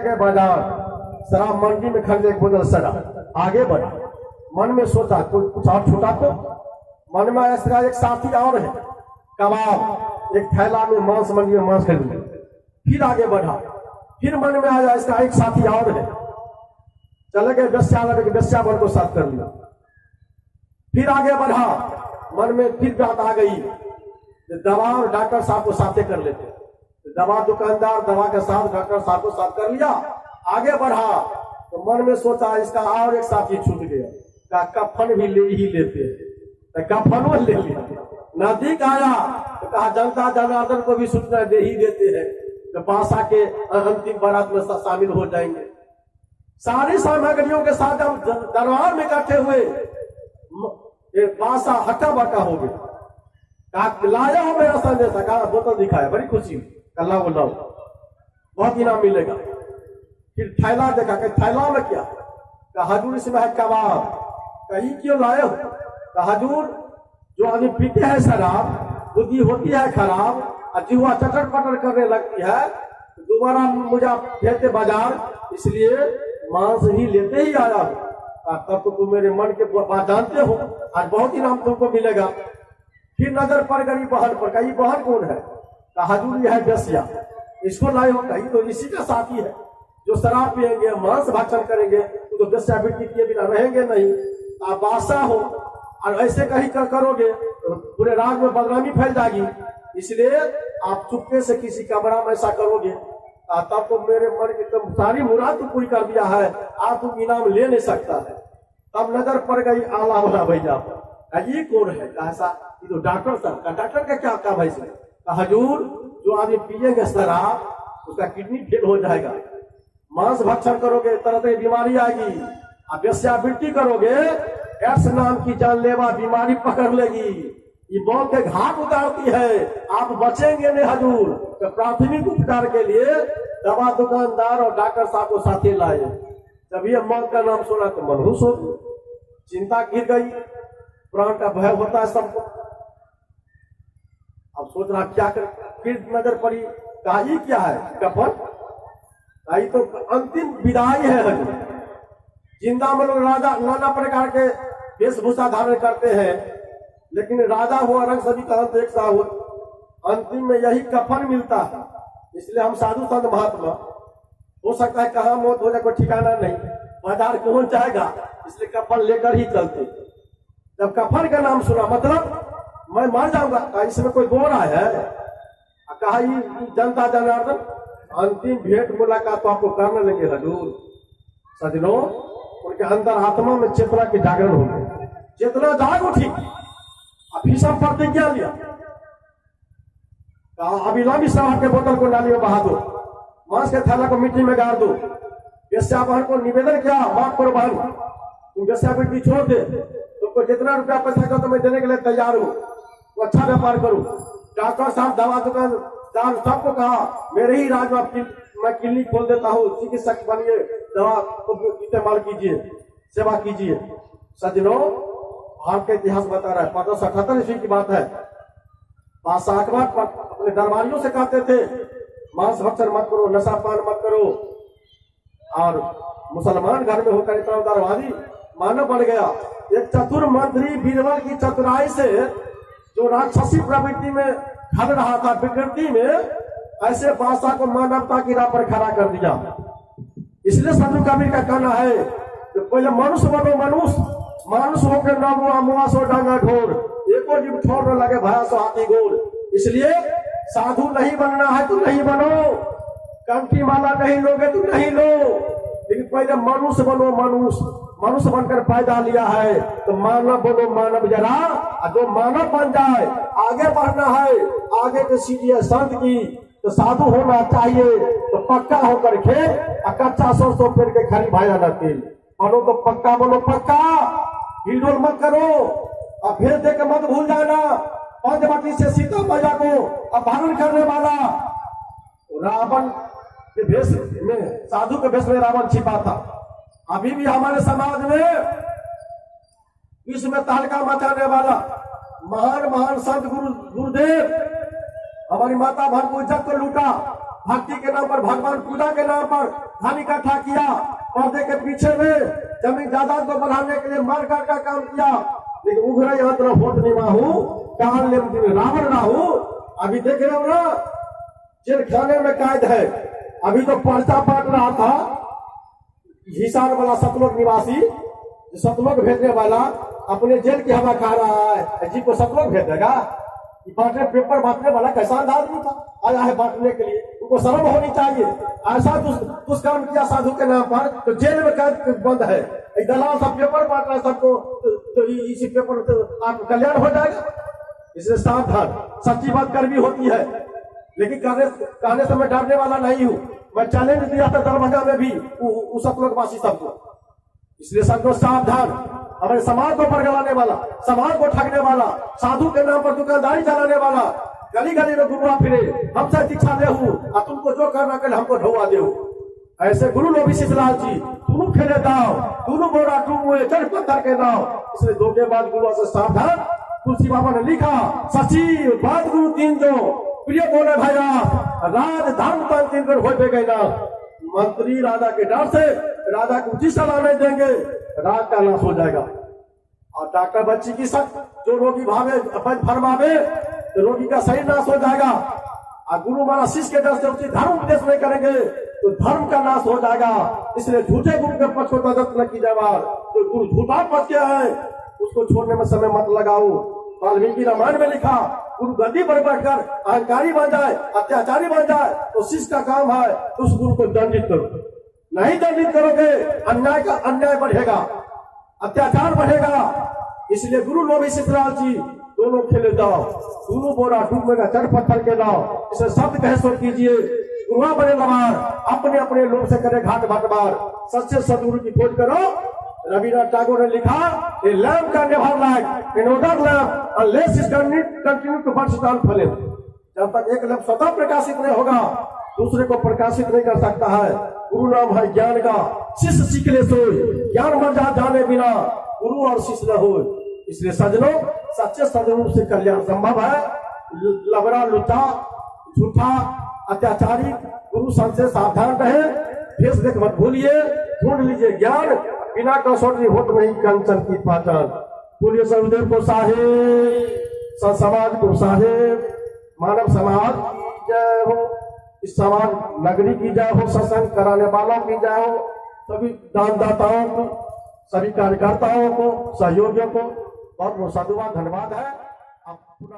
गए बाजार, शराब मंडी में खरीदे एक बोतल शराब, आगे बढ़ा। मन में सोचा कुछ और छूटा तो, मन में ऐसा एक साथी और है, कबाब, एक थैला में मांस, मंडी में मांस खरीद लिया। फिर आगे बढ़ा, फिर मन में आया इसका एक साथी और है, चले गए वेश्यालय के वेश्यावन को साथ कर लिया। फिर आगे बढ़ा, मन में फिर बात आ गई, दवा और डॉक्टर साहब को साथे कर लेते, दवा दुकानदार दवा के साथ डॉक्टर साहब को साथ कर लिया। आगे बढ़ा तो मन में सोचा इसका और एक साथी छूट गया, कफन भी ले ही लेते हैं, कफन ले लिया। नजदीक आया तो कहा जनता जनार्दन को भी सूचना दे ही देते हैं, तो बासा के अंतिम बारात में शामिल हो जाएंगे। सारी सामग्रियों के साथ हम दरबार में इकट्ठे हुए, बासा हटा बटा हो गया। कहा लाया हो मेरा संदेश, कहा बोतल दिखाया, बड़ी खुशी, कल्ला बोला बहुत इनाम मिलेगा। फिर थैला देखा, थैला में क्या, कहा हजूर इसमें है कबाब, कहीं क्यों लाए हो, कहा हजूर जो आदमी पीते हैं शराब, बुद्धि होती है खराब, अजीवा चटर पटर करने लगती है, तो दोबारा मुझे भेजते बाजार, इसलिए मांस ही लेते ही आया हूं। तब तो तुम मेरे मन के बात जानते हो, आज बहुत इनाम तुमको मिलेगा। फिर नजर पड़ गई बहन पर, कही बहन कौन है, कहा हजूर यह है वेश्या, इसको लाए हो, कही तो इसी का साथी है, जो शराब पियेंगे मांस भक्षण करेंगे तो वेश्यावृत्ति किए बिना रहेंगे नहीं। आप बासा हो और ऐसे कहीं करोगे तो पूरे राज में बदनामी फैल जाएगी, इसलिए आप चुपके से किसी कमरा में ऐसा करोगे, तब तो मेरे मन की तुम सारी मुराद तो पूरी कर दिया है, आप तुम इनाम ले नहीं सकता है। तब नजर पड़ गई आला वाला भैया पर, ये कौन है, ऐसा ये तो डॉक्टर साहब का, डॉक्टर का क्या काम है इसमें, हजूर जो आदमी पिएंगे शराब उसका किडनी फेल हो जाएगा, मांस भक्षण करोगे तरह तरह की बीमारी आएगी, आप वेश्यावृत्ति करोगे एड्स नाम की जानलेवा बीमारी पकड़ लेगी, ये बहुत के घाट उतारती है, आप बचेंगे नहीं हजूर। तो प्राथमिक उपचार के लिए दवा दुकानदार और डॉक्टर साहब को साथे लाए। जब ये मौत का नाम सुना तो मनहूस हो गई, चिंता गिर गई, प्राण का भय होता है सबको। अब सोच रहा क्या कर, फिर नजर पड़ी, कहा ये क्या है, कफन, ये तो अंतिम विदाई है हजूर। जिंदा में लोग राजा नाना प्रकार के वेशभूषा धारण करते हैं, लेकिन राजा हुआ रंग सभी का अंत एक सा हो, अंतिम में यही कफन मिलता है। इसलिए हम साधु संत महात्मा, हो सकता है कहाँ मौत हो जाए कोई ठिकाना नहीं, बाजार कौन जाएगा, इसलिए कफन लेकर ही चलते। जब कफन का नाम सुना मतलब मैं मर जाऊंगा, इसमें कोई बोल रहा है, कहा जनता जनार्दन अंतिम भेंट मुलाकात तो आपको करने लगे हजूर। सजनों उनके अंदर आत्मा में चेतना के जागरण हो गए, चेतना जाग उठी, भीषम प्रतिज्ञा लिया, अभिलामी सभा के बोतल को नाली में बहा दो, मांस के थैला को मिट्टी में गाड़ दो, वेश्या बहन को निवेदन किया, माफ करो बहन, तुम वेश्यावृत्ति छोड़ दे, तुमको जितना रुपया पैसा का तो मैं देने के लिए तैयार हूँ, वो अच्छा व्यापार करूँ। डॉक्टर साहब दवा दुकान सबको कहा मेरे ही राज में मैं क्लिनिक खोल देता हूँ, चिकित्सक बनिए, दवा को इस्तेमाल कीजिए, सेवा कीजिए। सज्जनों भारत का इतिहास बता रहा है, 1578 ईस्वी की बात है, बादशाह अकबर अपने दरबारियों से कहते थे मांस भक्षण मत करो, नशा पान मत करो, और मुसलमान घर में होकर इतना दरबारी मानव बन गया। एक चतुर मंत्री बीरबल की चतुराई से जो राक्षसी प्रवृत्ति में ढल रहा था विकृति में, ऐसे बादशाह को मानवता की राह पर खड़ा कर दिया। इसलिए साधु कबीर का कहना है कि पहले मनुष्य बनो, मानुष होकर न मुआ मुआ सो डांगा ढोर, एको जीव छोड़ न लगे भया सो हाथी गोर। इसलिए साधु नहीं बनना है तो नहीं बनो, कंठी माला नहीं लोगे तो नहीं लो, लेकिन पहले मनुष्य बनो, मनुष्य बनकर पैदा लिया है तो मानव बनो, मानव जरा, जो मानव बन जाए आगे बढ़ना है, आगे के सीढ़ी संत की, तो साधु होना चाहिए, तो पक्का होकर खे, कच्चा सरसों पेड़ के खरी भाया न तेल बनो, तो पक्का बनो, पक्का हिलडोल मत करो, और भेज दे के मत भूल जाना। पंचवटी से सीता मैया को अपहरण करने वाला रावण के भेष में, साधु के भेष में रावण छिपा था। अभी भी हमारे समाज में विश्व में तहलका मचाने वाला महान महान संत गुरुदेव हमारी माता बहन को इज्जत को लूटा, भक्ति के नाम पर, भगवान पूजा के नाम पर धन इकट्ठा किया, पर्दे के पीछे में जमीन जायदाद को बढ़ाने के लिए मार काट का काम किया। लेकिन उग्र यंत्र होत निमाहू काल ने रावण राहू। अभी देख रहे हो ना, जेल खाने में कैद है। अभी तो पर्चा बांट रहा था हिसार वाला सतलोक निवासी, सतलोक भेजने वाला अपने जेल की हवा खा रहा है, जी को सतलोक भेज देगा? बांटने पेपर बांटने वाला कैसा आदमी था, आया है बांटने के लिए, उनको शर्म होनी चाहिए। ऐसा दुष्कर्म किया साधु के नाम पर तो जेल में कैद बंद है। दलाल सब पेपर बांट रहा है सबको, तो इसी पेपर तो आपको कल्याण हो जाएगा। इसलिए सावधान, सच्ची बात कड़वी होती है, लेकिन कहने से मैं डरने वाला नहीं हूँ। मैं चैलेंज दिया था दरभंगा में भी उस सतलोकवासी सबको। इसलिए सबको सावधान, हमारे समाज को परगलाने वाला, समाज को ठगने वाला, साधु के नाम पर दुकानदारी चलाने वाला, गली गली में घुमा फिरे, हमसे दीक्षा ले और तुमको जो करना कर हमको ढोवा दे। ऐसे गुरु लोभी शिवलाल जी तुम खेले दाव, दोनों बोरा तुम हुए चढ़ पत्थर के नाव। इसलिए धोखेबाज गुरु से सावधान। तुलसी बाबा ने लिखा, सचिव बात गुरु तीन जो प्रिय बोले भैया राज धर्म तन तीन कर हो गए ना। मंत्री राजा के डर से राजा को उचित सलाह नहीं देंगे, राज का नाश हो जाएगा। और डॉक्टर बच्ची की सख्त जो रोगी भावे फरमावे तो रोगी का शरीर नाश हो जाएगा। और गुरु महाराज शिष्य के डर से उचित धर्म उपदेश नहीं करेंगे तो धर्म का नाश हो जाएगा। इसलिए झूठे गुरु के पक्ष को तदत न की जाए। जो गुरु झूठा पक्ष के है उसको छोड़ने में समय मत लगाओ। वाल्मीकि रामायण में लिखा, गुरु गद्दी पर बैठकर अहंकारी बन जाए, अत्याचारी बन जाए तो शिष्य का काम है उस गुरु को दंडित करो। नहीं दंडित करोगे अन्याय का अन्याय बढ़ेगा, अत्याचार बढ़ेगा। इसलिए गुरु लोभी शिवलाल जी दोनों खेले जाओ, दोनों बोरा डूबेगा चढ़ पत्थर के लाओ। इसे शब्द कह सो कीजिए, गुरुआ बने लवार, अपने अपने लोग से करे घाट बाटवार। सच्चे सदगुरु की खोज करो। रविन्द्रनाथ टैगोर ने लिखा, a lamp can never light in other lamp unless it continue to burn on flame. जब तक एक लैम्प स्वतः प्रकाशित नहीं होगा दूसरे को प्रकाशित नहीं कर सकता है। गुरु नाम है ज्ञान का, शिष्य सीख ले सोए, ज्ञान मर जा जाने बिना गुरु और शिष्य न हो। इसलिए सज्जनों, सच्चे सदगुरु से कल्याण संभव है। लबड़ा लुच्चा झूठा अत्याचारी गुरु संत से सावधान रहे। फेस देख मत भूलिए, ढूंढ लीजिए ज्ञान, बिना कसौटी होत नहीं कंचन की पहचान। बोलिए सरुदेव को साहेब, संत समाज को साहेब, मानव समाज की जय हो, इस समाज नगरी की जय हो, सत्संग कराने वालों की जय हो, सभी दानदाताओं को, सभी कार्यकर्ताओं को, सहयोगियों को बहुत बहुत साधुवाद धन्यवाद है। अब पूरा